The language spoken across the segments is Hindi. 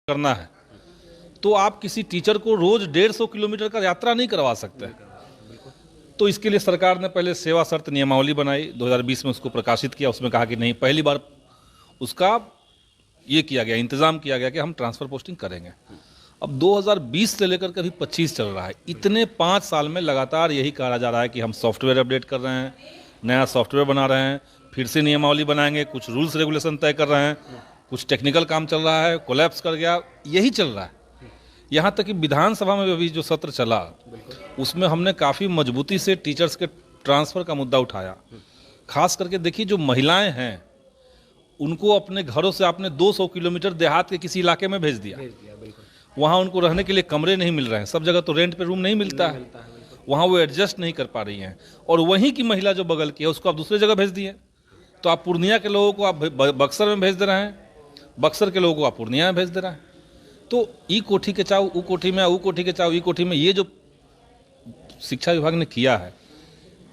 करना है तो आप किसी टीचर को रोज 150 किलोमीटर का यात्रा नहीं करवा सकते। तो इसके लिए सरकार ने पहले सेवा शर्त नियमावली बनाई, 2020 में उसको प्रकाशित किया। उसमें कहा कि नहीं, पहली बार उसका ये किया गया, इंतजाम किया गया कि हम ट्रांसफर पोस्टिंग करेंगे। अब 2020 से लेकर के अभी 25 चल रहा है। इतने 5 साल में लगातार यही कहा जा रहा है कि हम सॉफ्टवेयर अपडेट कर रहे हैं, नया सॉफ्टवेयर बना रहे हैं, फिर से नियमावली बनाएंगे, कुछ रूल्स रेगुलेशन तय कर रहे हैं, कुछ टेक्निकल काम चल रहा है, कोलैप्स कर गया, यही चल रहा है। यहाँ तक कि विधानसभा में अभी जो सत्र चला उसमें हमने काफ़ी मजबूती से टीचर्स के ट्रांसफ़र का मुद्दा उठाया। खास करके देखिए, जो महिलाएं हैं उनको अपने घरों से आपने 200 किलोमीटर देहात के किसी इलाके में भेज दिया। वहाँ उनको रहने के लिए कमरे नहीं मिल रहे हैं, सब जगह तो रेंट पे रूम नहीं मिलता है, वहाँ वो एडजस्ट नहीं कर पा रही हैं। और वहीं की महिला जो बगल की है उसको आप दूसरी जगह भेज दिए। तो आप पूर्णिया के लोगों को आप बक्सर में भेज दे रहे हैं, बक्सर के लोगों को आप पूर्णिया में भेज दे रहे हैं। तो ई कोठी के चाव ऊ कोठी में, ऊ कोठी के चाव ई कोठी में, ये जो शिक्षा विभाग ने किया है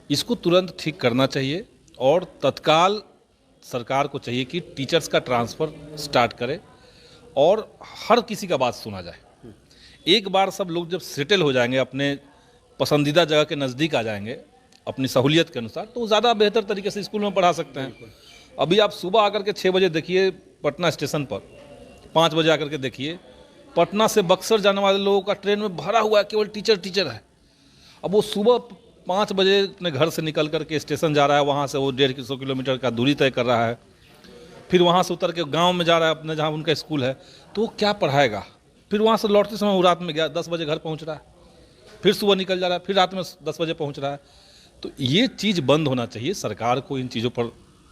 इसको तुरंत ठीक करना चाहिए। और तत्काल सरकार को चाहिए कि टीचर्स का ट्रांसफ़र स्टार्ट करे और हर किसी का बात सुना जाए। एक बार सब लोग जब सेटल हो जाएंगे, अपने पसंदीदा जगह के नज़दीक आ जाएंगे अपनी सहूलियत के अनुसार, तो ज़्यादा बेहतर तरीके से स्कूल में पढ़ा सकते हैं। अभी आप सुबह आकर के 6 बजे देखिए पटना स्टेशन पर, 5 बजे आकर के देखिए पटना से बक्सर जाने वाले लोगों का ट्रेन में भरा हुआ है, केवल टीचर है। अब वो सुबह 5 बजे अपने घर से निकल करके स्टेशन जा रहा है, वहाँ से वो 150 किलोमीटर का दूरी तय कर रहा है, फिर वहाँ से उतर के गांव में जा रहा है अपने जहाँ उनका स्कूल है, तो वो क्या पढ़ाएगा। फिर वहाँ से लौटते समय वो रात में गया 10 बजे घर पहुँच रहा है, फिर सुबह निकल जा रहा है, फिर रात में 10 बजे पहुँच रहा है। तो ये चीज़ बंद होना चाहिए, सरकार को इन चीज़ों पर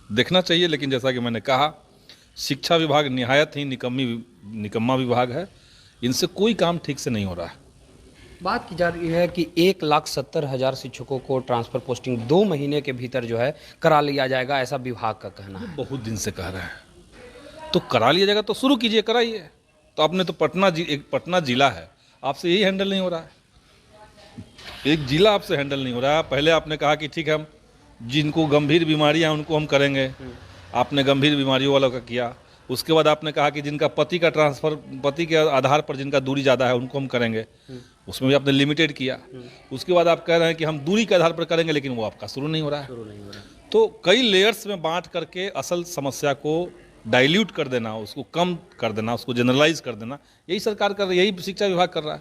देखना चाहिए। लेकिन जैसा कि मैंने कहा, शिक्षा विभाग निहायत ही निकम्मा विभाग है, इनसे कोई काम ठीक से नहीं हो रहा है। बात की जा रही है कि 1,70,000 शिक्षकों को ट्रांसफ़र पोस्टिंग 2 महीने के भीतर जो है करा लिया जाएगा, ऐसा विभाग का कहना है। बहुत दिन से कह रहे हैं, तो करा लिया जाएगा तो शुरू कीजिए, कराइए। तो आपने तो एक पटना जिला है, आपसे यही हैंडल नहीं हो रहा है, एक जिला आपसे हैंडल नहीं हो रहा है। पहले आपने कहा कि ठीक है, हम जिनको गंभीर बीमारियां उनको हम करेंगे, आपने गंभीर बीमारियों वालों का किया। उसके बाद आपने कहा कि जिनका पति का ट्रांसफ़र, पति के आधार पर जिनका दूरी ज़्यादा है उनको हम करेंगे, उसमें भी आपने लिमिटेड किया। उसके बाद आप कह रहे हैं कि हम दूरी के आधार पर करेंगे, लेकिन वो आपका शुरू नहीं हो रहा है। तो कई लेयर्स में बांट करके असल समस्या को डाइल्यूट कर देना, उसको कम कर देना, उसको जनरलाइज कर देना, यही सरकार कर रही है, यही शिक्षा विभाग कर रहा है।